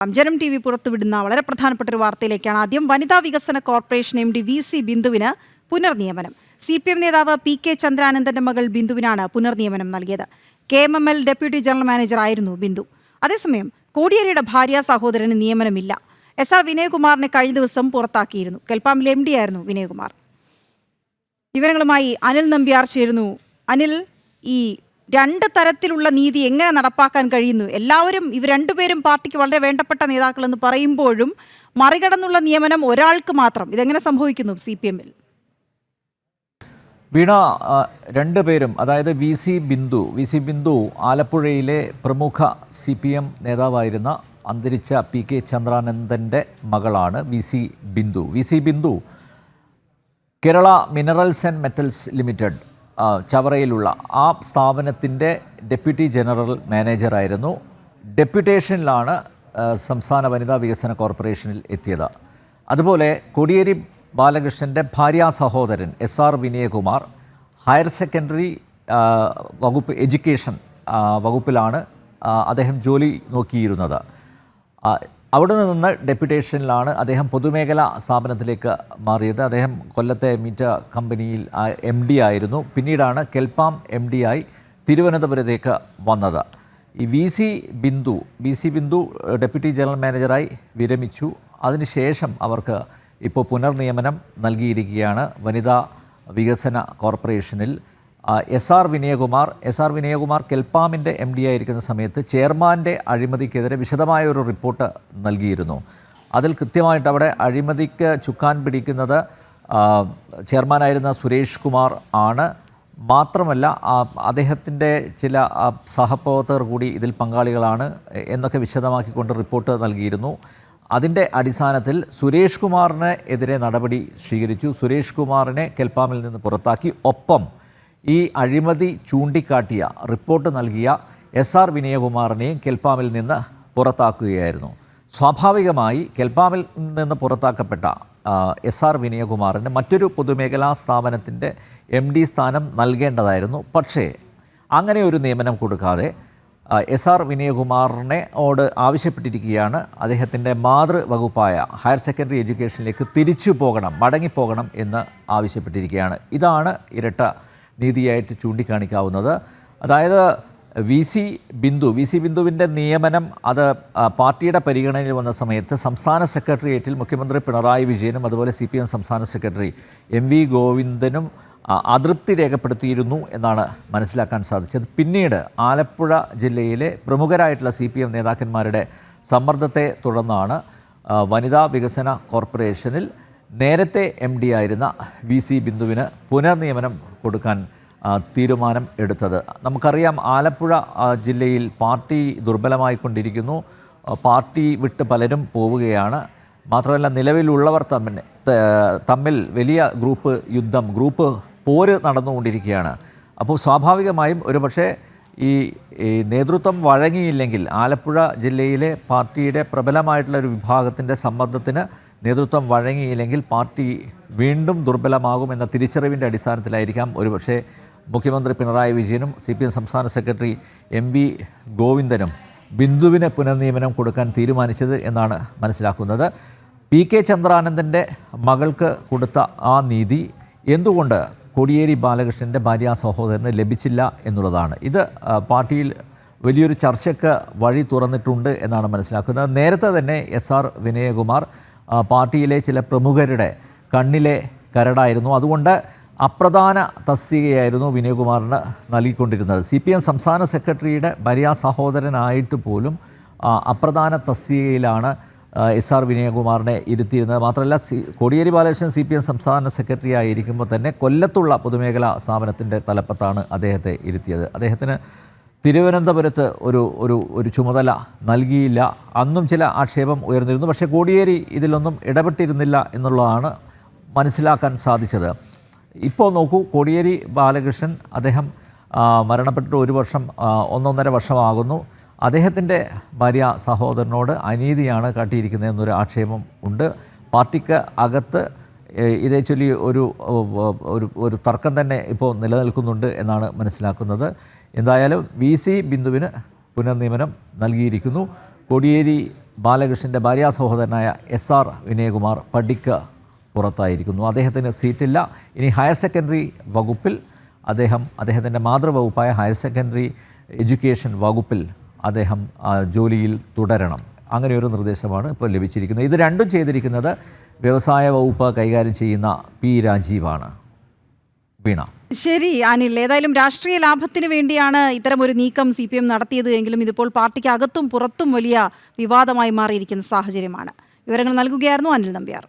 ജനം T V പുറത്തുവിടുന്ന വളരെ പ്രധാനപ്പെട്ട ഒരു വാർത്തയിലേക്കാണ്. ആദ്യം വനിതാ വികസന കോർപ്പറേഷൻ MD VC ബിന്ദുവിന് പുനർനിയമനം. CPM നേതാവ് PK ചന്ദ്രാനന്ദന്റെ മകൾ ബിന്ദുവിനാണ് പുനർനിയമനം നൽകിയത്. KMML ഡെപ്യൂട്ടി ജനറൽ മാനേജർ ആയിരുന്നു ബിന്ദു. അതേസമയം കോടിയേരിയുടെ ഭാര്യ സഹോദരന് നിയമനമില്ല. SR വിനയകുമാറിനെ കഴിഞ്ഞ ദിവസം പുറത്താക്കിയിരുന്നു. കെൽപ്പാമിൽ MD ആയിരുന്നു വിനയകുമാർ. വിവരങ്ങളുമായി അനിൽ നമ്പ്യാർ ചേരുന്നു. അനിൽ, ഈ രണ്ട് തരത്തിലുള്ള നീതി എങ്ങനെ നടപ്പാക്കാൻ കഴിയുന്നു? എല്ലാവരും ഇവർ രണ്ടുപേരും പാർട്ടിക്ക് വളരെ വേണ്ടപ്പെട്ട നേതാക്കളെന്ന് പറയുമ്പോഴും മറികടന്നുള്ള നിയമനം ഒരാൾക്ക് മാത്രം, ഇതെങ്ങനെ സംഭവിക്കുന്നു CPM-ൽ? വീണ, രണ്ടുപേരും, അതായത് VC ബിന്ദു ആലപ്പുഴയിലെ പ്രമുഖ CPM നേതാവായിരുന്ന അന്തരിച്ച PK ചന്ദ്രാനന്ദൻ്റെ മകളാണ് VC Bindu Kerala minerals and metals limited ചവറയിലുള്ള ആ സ്ഥാപനത്തിൻ്റെ ഡെപ്യൂട്ടി ജനറൽ മാനേജറായിരുന്നു. ഡെപ്യൂട്ടേഷനിലാണ് സംസ്ഥാന വനിതാ വികസന കോർപ്പറേഷനിൽ എത്തിയത്. അതുപോലെ കോടിയേരി ബാലകൃഷ്ണൻ്റെ ഭാര്യാ സഹോദരൻ SR വിനയകുമാർ ഹയർ സെക്കൻഡറി വകുപ്പ്, എഡ്യൂക്കേഷൻ വകുപ്പിലാണ് അദ്ദേഹം ജോലി നോക്കിയിരുന്നത്. അവിടെ നിന്ന് ഡെപ്യൂട്ടേഷനിലാണ് അദ്ദേഹം പൊതുമേഖലാ സ്ഥാപനത്തിലേക്ക് മാറിയത്. അദ്ദേഹം കൊല്ലത്തെ മീറ്റ കമ്പനിയിൽ MD ആയിരുന്നു. പിന്നീടാണ് കെൽപ്പാം MD ആയി തിരുവനന്തപുരത്തേക്ക് വന്നത്. ഈ VC ബിന്ദു ഡെപ്യൂട്ടി ജനറൽ മാനേജറായി വിരമിച്ചു. അതിനുശേഷം അവർക്ക് ഇപ്പോൾ പുനർനിയമനം നൽകിയിരിക്കുകയാണ് വനിതാ വികസന കോർപ്പറേഷനിൽ. SR വിനയകുമാർ കെൽപ്പാമിൻ്റെ MD ആയിരിക്കുന്ന സമയത്ത് ചെയർമാൻ്റെ അഴിമതിക്കെതിരെ വിശദമായ ഒരു റിപ്പോർട്ട് നൽകിയിരുന്നു. അതിൽ കൃത്യമായിട്ട് അവിടെ അഴിമതിക്ക് ചുക്കാൻ പിടിക്കുന്നത് ചെയർമാനായിരുന്ന സുരേഷ് കുമാർ ആണ്. മാത്രമല്ല അദ്ദേഹത്തിൻ്റെ ചില സഹപ്രവർത്തകർ കൂടി ഇതിൽ പങ്കാളികളാണ് എന്നൊക്കെ വിശദമാക്കിക്കൊണ്ട് റിപ്പോർട്ട് നൽകിയിരുന്നു. അതിൻ്റെ അടിസ്ഥാനത്തിൽ സുരേഷ് കുമാറിന് എതിരെ നടപടി സ്വീകരിച്ചു. സുരേഷ് കുമാറിനെ കെൽപ്പാമിൽ നിന്ന് പുറത്താക്കി. ഒപ്പം ഈ അഴിമതി ചൂണ്ടിക്കാട്ടിയ റിപ്പോർട്ട് നൽകിയ SR വിനയകുമാറിനെയും കെൽപ്പാമിൽ നിന്ന് പുറത്താക്കുകയായിരുന്നു. സ്വാഭാവികമായി കെൽപ്പാമിൽ നിന്ന് പുറത്താക്കപ്പെട്ട SR വിനയകുമാറിന് മറ്റൊരു പൊതുമേഖലാ സ്ഥാപനത്തിൻ്റെ MD സ്ഥാനം നൽകേണ്ടതായിരുന്നു. പക്ഷേ അങ്ങനെ ഒരു നിയമനം കൊടുക്കാതെ SR വിനയകുമാറിനോട് ആവശ്യപ്പെട്ടിരിക്കുകയാണ് അദ്ദേഹത്തിൻ്റെ മാതൃവകുപ്പായ ഹയർ സെക്കൻഡറി എഡ്യൂക്കേഷനിലേക്ക് തിരിച്ചു പോകണം, മടങ്ങിപ്പോകണം എന്ന് ആവശ്യപ്പെട്ടിരിക്കുകയാണ്. ഇതാണ് ഇരട്ട നീതിയായിട്ട് ചൂണ്ടിക്കാണിക്കാവുന്നത്. അതായത് VC ബിന്ദുവിൻ്റെ നിയമനം അത് പാർട്ടിയുടെ പരിഗണനയിൽ വന്ന സമയത്ത് സംസ്ഥാന സെക്രട്ടേറിയറ്റിൽ മുഖ്യമന്ത്രി പിണറായി വിജയനും അതുപോലെ CPM സംസ്ഥാന സെക്രട്ടറി MV ഗോവിന്ദനും അതൃപ്തി രേഖപ്പെടുത്തിയിരുന്നു എന്നാണ് മനസ്സിലാക്കാൻ സാധിച്ചത്. പിന്നീട് ആലപ്പുഴ ജില്ലയിലെ പ്രമുഖരായിട്ടുള്ള CPM നേതാക്കന്മാരുടെ സമ്മർദ്ദത്തെ തുടർന്നാണ് വനിതാ വികസന കോർപ്പറേഷനിൽ നേരത്തെ MD ആയിരുന്ന VC ബിന്ദുവിന് പുനർനിയമനം കൊടുക്കാൻ തീരുമാനം എടുത്തത്. നമുക്കറിയാം, ആലപ്പുഴ ജില്ലയിൽ പാർട്ടി ദുർബലമായിക്കൊണ്ടിരിക്കുന്നു. പാർട്ടി വിട്ട് പലരും പോവുകയാണ്. മാത്രമല്ല, നിലവിലുള്ളവർ തമ്മിൽ വലിയ ഗ്രൂപ്പ് പോര് നടന്നുകൊണ്ടിരിക്കുകയാണ്. അപ്പോൾ സ്വാഭാവികമായും ഒരുപക്ഷെ ഈ നേതൃത്വം വഴങ്ങിയില്ലെങ്കിൽ, ആലപ്പുഴ ജില്ലയിലെ പാർട്ടിയുടെ പ്രബലമായിട്ടുള്ള ഒരു വിഭാഗത്തിൻ്റെ സമ്മർദ്ദത്തിന് നേതൃത്വം വഴങ്ങിയില്ലെങ്കിൽ പാർട്ടി വീണ്ടും ദുർബലമാകുമെന്ന തിരിച്ചറിവിൻ്റെ അടിസ്ഥാനത്തിലായിരിക്കാം ഒരുപക്ഷെ മുഖ്യമന്ത്രി പിണറായി വിജയനും CPM സംസ്ഥാന സെക്രട്ടറി MV ഗോവിന്ദനും ബിന്ദുവിന് പുനർനിയമനം കൊടുക്കാൻ തീരുമാനിച്ചത് എന്നാണ് മനസ്സിലാക്കുന്നത്. PK ചന്ദ്രാനന്ദൻ്റെ മകൾക്ക് കൊടുത്ത ആ നീതി എന്തുകൊണ്ട് കോടിയേരി ബാലകൃഷ്ണൻ്റെ ഭാര്യാ സഹോദരന് ലഭിച്ചില്ല എന്നുള്ളതാണ്. ഇത് പാർട്ടിയിൽ വലിയൊരു ചർച്ചയ്ക്ക് വഴി തുറന്നിട്ടുണ്ട് എന്നാണ് മനസ്സിലാക്കുന്നത്. നേരത്തെ തന്നെ SR വിനയകുമാർ പാർട്ടിയിലെ ചില പ്രമുഖരുടെ കണ്ണിലെ കരടായിരുന്നു. അതുകൊണ്ട് അപ്രധാന തസ്തികയായിരുന്നു വിനയകുമാറിന് നൽകിക്കൊണ്ടിരുന്നത്. CPM സംസ്ഥാന സെക്രട്ടറിയുടെ ഭാര്യാ സഹോദരനായിട്ട് പോലും അപ്രധാന തസ്തികയിലാണ് SR വിനയകുമാറിനെ ഇരുത്തിയിരുന്നത്. മാത്രമല്ല, കോടിയേരി ബാലകൃഷ്ണൻ CPM സംസ്ഥാന സെക്രട്ടറി ആയിരിക്കുമ്പോൾ തന്നെ കൊല്ലത്തുള്ള പൊതുമേഖലാ സ്ഥാപനത്തിൻ്റെ തലപ്പത്താണ് അദ്ദേഹത്തെ ഇരുത്തിയത്. അദ്ദേഹത്തിന് തിരുവനന്തപുരത്ത് ഒരു ചുമതല നൽകിയില്ല. അന്നും ചില ആക്ഷേപം ഉയർന്നിരുന്നു. പക്ഷേ കോടിയേരി ഇതിലൊന്നും ഇടപെട്ടിരുന്നില്ല എന്നുള്ളതാണ് മനസ്സിലാക്കാൻ സാധിച്ചത്. ഇപ്പോൾ നോക്കൂ, കോടിയേരി ബാലകൃഷ്ണൻ അദ്ദേഹം മരണപ്പെട്ടിട്ട് 1.5 വർഷമാകുന്നു. അദ്ദേഹത്തിൻ്റെ ഭാര്യ സഹോദരനോട് അനീതിയാണ് കാട്ടിയിരിക്കുന്നതെന്നൊരു ആക്ഷേപം ഉണ്ട്. പാർട്ടിക്ക് അകത്ത് ഇതേ ചൊല്ലി ഒരു തർക്കം തന്നെ ഇപ്പോൾ നിലനിൽക്കുന്നുണ്ട് എന്നാണ് മനസ്സിലാക്കുന്നത്. എന്തായാലും VC ബിന്ദുവിന് പുനർനിയമനം നൽകിയിരിക്കുന്നു. കോടിയേരി ബാലകൃഷ്ണൻ്റെ ഭാര്യാസഹോദരനായ SR വിനയകുമാർ പടിക്ക് പുറത്തായിരിക്കുന്നു. അദ്ദേഹത്തിന് സീറ്റില്ല. ഇനി ഹയർ സെക്കൻഡറി വകുപ്പിൽ അദ്ദേഹത്തിൻ്റെ മാതൃവകുപ്പായ ഹയർ സെക്കൻഡറി എഡ്യൂക്കേഷൻ വകുപ്പിൽ അദ്ദേഹം ജോലിയിൽ തുടരണം. അങ്ങനെ ഒരു നിർദ്ദേശമാണ് ഇപ്പോൾ ലഭിച്ചിരിക്കുന്നത്. ഇത് രണ്ടും ചെയ്തിരിക്കുന്നത് വ്യവസായ വകുപ്പ് കൈകാര്യം ചെയ്യുന്ന P. രാജീവാണ്. വീണ. ശരി അനിൽ, ഏതായാലും രാഷ്ട്രീയ ലാഭത്തിന് വേണ്ടിയാണ് ഇത്തരമൊരു നീക്കം CPM നടത്തിയത് എങ്കിലും ഇതിപ്പോൾ പാർട്ടിക്ക് അകത്തും പുറത്തും വലിയ വിവാദമായി മാറിയിരിക്കുന്ന സാഹചര്യമാണ്. വിവരങ്ങൾ നൽകുകയായിരുന്നു അനിൽ നമ്പ്യാർ.